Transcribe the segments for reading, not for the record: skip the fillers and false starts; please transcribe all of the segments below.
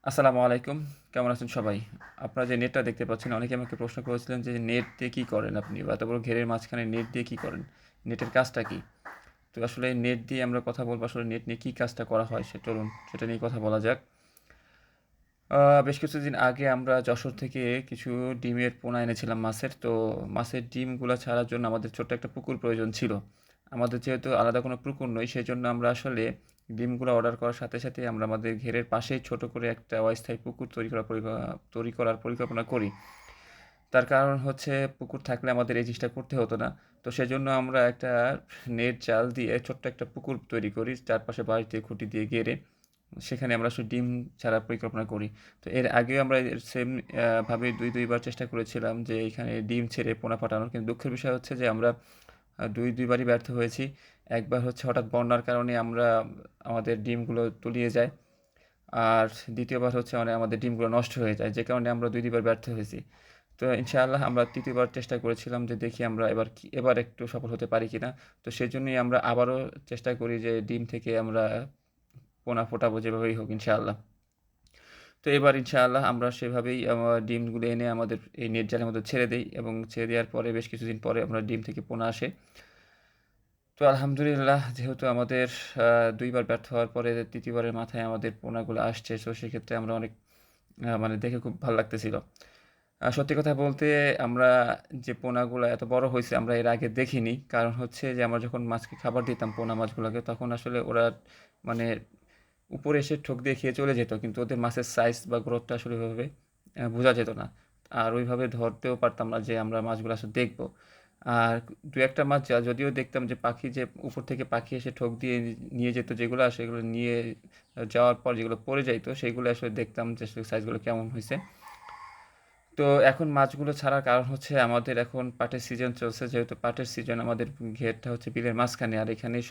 আসসালামু আলাইকুম। কেমন আছেন সবাই? আপনারা যে নেটটা দেখতে পাচ্ছেন, অনেকে আমাকে প্রশ্ন করেছিলেন যে, "নেট দিয়ে কি করেন আপনি? বা এত বড় ঘেরের মাঝখানে নেট দিয়ে কি করেন? নেটের কাজটা কি?" তো আসলে নেট দিয়ে আমরা কথা বলবো, আসলে নেট নিয়ে কি কাজটা করা হয় চলুন সেটা নিয়ে কথা বলা যাক। আ বেশ কিছুদিন আগে আমরা যশোর থেকে কিছু ডিমের পোনা এনেছিলাম মাছের। তো মাছের ডিমগুলা ছাড়ার জন্য আমাদের ছোট্ট একটা পুকুর প্রয়োজন ছিল। আমাদের যেহেতু আলাদা কোনো পুকুর নই, সেজন্য আমরা আসলে ডিমগুলো অর্ডার করার সাথে, সাথে আমরা আমাদের ঘেরের পাশেই ছোট করে একটা অস্থায়ী পুকুর তৈরি করার পরিকল্পনা করি। তার কারণ হচ্ছে পুকুর থাকলে আমাদের এই জিনিসটা করতে হতো না। তো সেজন্য আমরা একটা নেট জাল দিয়ে ছোট্ট একটা পুকুর তৈরি করি। চারপাশে বাঁশ দিয়ে খুঁটি দিয়ে ঘেরে সেখানে আমরা আসলে ডিম ছাড়ার পরিকল্পনা করি। তো এর আগেও আমরা এর সেম ভাবে ২ বার চেষ্টা করেছিলাম যে এখানে ডিম ছেড়ে পোনা ফাটানোর। কিন্তু দুঃখের বিষয় হচ্ছে যে আমরা ২ বারই ব্যর্থ হয়েছি। একবার হচ্ছে হঠাৎ বন্যার কারণে আমাদের ডিমগুলো তলিয়ে যায়। আর ২য় বার হচ্ছে আমাদের ডিমগুলো নষ্ট হয়ে যায়। যে কারণে আমরা ২ বার ব্যর্থ হয়েছি। তো ইনশাআল্লাহ আমরা ৩য় বার চেষ্টা করেছিলাম যে দেখি আমরা এবার একটু সফল হতে পারি কিনা। তো সেজন্যই আমরা আবারও চেষ্টা করি যে ডিম থেকে আমরা পোনা ফোটাবো যেভাবেই হোক ইনশাআল্লাহ। তো এবার ইনশাআল্লাহ আমরা সেভাবেই ডিমগুলো এনে আমাদের এই নেট জালের মধ্যে ছেড়ে দেই এবং ছেড়ে দেওয়ার পরে বেশ কিছুদিন পরে আমরা ডিম থেকে পোনা আসে। তো আলহামদুলিল্লাহ যেহেতু আমাদের ২ বার ব্যর্থ হওয়ার পরে ৩য় বারের মাথায় আমাদের পোনাগুলো আসছে। সো সেক্ষেত্রে আমরা অনেক মানে দেখে খুব ভাল লাগতেছিল। সত্যি কথা বলতে আমরা যে পোনাগুলা এত বড় হইছে আমরা এর আগে দেখিনি। কারণ হচ্ছে যে আমরা যখন মাছকে খাবার দিতাম পোনা মাছগুলাকে তখন আসলে ওরা মানে উপরে এসে ঠোক দিয়ে খেয়ে চলে যেত। কিন্তু ওদের মাছের সাইজ বা গ্রোথটা আসলে ওইভাবে বোঝা যেত না। আর ওইভাবে ধরতেও পারতাম না যে আমরা মাছগুলো আসলে দেখব। আর ২-১ টা মাছ যদিও দেখতাম যে পাখি যে উপর থেকে পাখি এসে ঠোক দিয়ে নিয়ে যেত যেগুলা সেগুলো নিয়ে যাওয়ার পর যেগুলো পড়ে যাইতো সেগুলো আসলে দেখতাম যে আসলে সাইজগুলো কেমন হইছে। তো এখন মাছগুলো ছাড়ার কারণ হচ্ছে আমাদের এখন পাটের সিজন চলছে। যেহেতু পাটের সিজন আমাদের ঘেরটা হচ্ছে বিলের মাঝখানে। আর এখানেই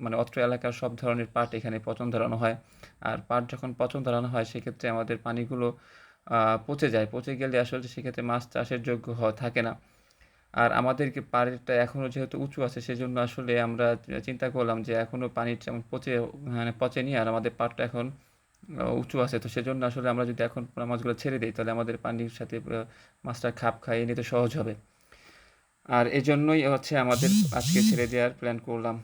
মানে অত্র এলাকার সব ধরনের পাট এখানে পচন ধরানো হয়। আর পাট যখন পচন ধরানো হয় সেক্ষেত্রে আমাদের পানিগুলো পচে যায়। পচে গেলে আসলে সেক্ষেত্রে মাছ চাষের যোগ্য থাকে না। আর আমাদেরকে পাড়েরটা এখনও যেহেতু উঁচু আছে সেজন্য আসলে আমরা চিন্তা করলাম যে এখনও পানি যেমন মানে পচেনি আর আমাদের পাড়টা এখন উঁচু আছে। তো সেজন্য আসলে আমরা যদি এখন পোনা মাছগুলো ছেড়ে দেই তাহলে আমাদের পানির সাথে মাছটা খাপ খাইয়ে নিতে সহজ হবে। আর এজন্যই হচ্ছে আমাদের আজকে ছেড়ে দেওয়ার প্ল্যান করলাম।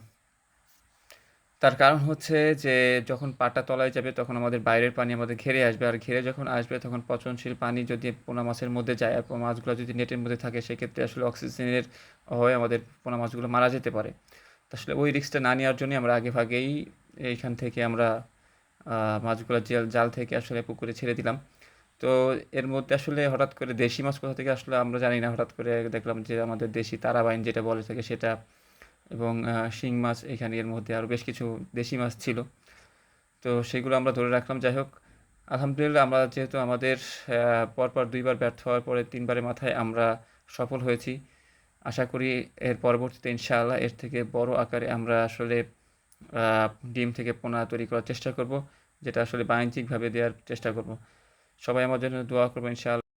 তার কারণ হচ্ছে যে যখন পাটা তলায় যাবে তখন আমাদের বাইরের পানি আমাদের ঘেরে আসবে। আর ঘেরে যখন আসবে তখন পচনশীল পানি যদি পোনা মাছের মধ্যে যায় আর পোনা মাছগুলো যদি নেটের মধ্যে থাকে সেক্ষেত্রে আসলে অক্সিজেনের অভাবে আমাদের পোনা মাছগুলো মারা যেতে পারে। তো আসলে ওই রিস্কটা না নেওয়ার জন্যই আমরা আগেভাগেই এইখান থেকে আমরা মাছগুলো জাল থেকে আসলে পুকুরে ছেড়ে দিলাম। তো এর মধ্যে আসলে হঠাৎ করে দেশি মাছ কোথা থেকে আসলো আমরা জানি না। হঠাৎ করে দেখলাম যে আমাদের দেশি তারাবাইন যেটা বলে থাকে সেটা এবং শিং মাছ এখানে এর মধ্যে আরও বেশ কিছু দেশি মাছ ছিল। তো সেগুলো আমরা ধরে রাখলাম। যাই হোক, আলহামদুলিল্লাহ আমরা যেহেতু আমাদের পরপর ২ বার ব্যর্থ হওয়ার পরে ৩ বারের মাথায় আমরা সফল হয়েছি। আশা করি এর পরবর্তীতে ইনশাআল্লাহ এর থেকে বড় আকারে আমরা আসলে আ ডিম থেকে পোনা তৈরি করার চেষ্টা করব। যেটা আসলে বাণিজ্যিকভাবে দেওয়ার চেষ্টা করব। সবাই আমার জন্য দোয়া করবেন ইনশাআল্লাহ।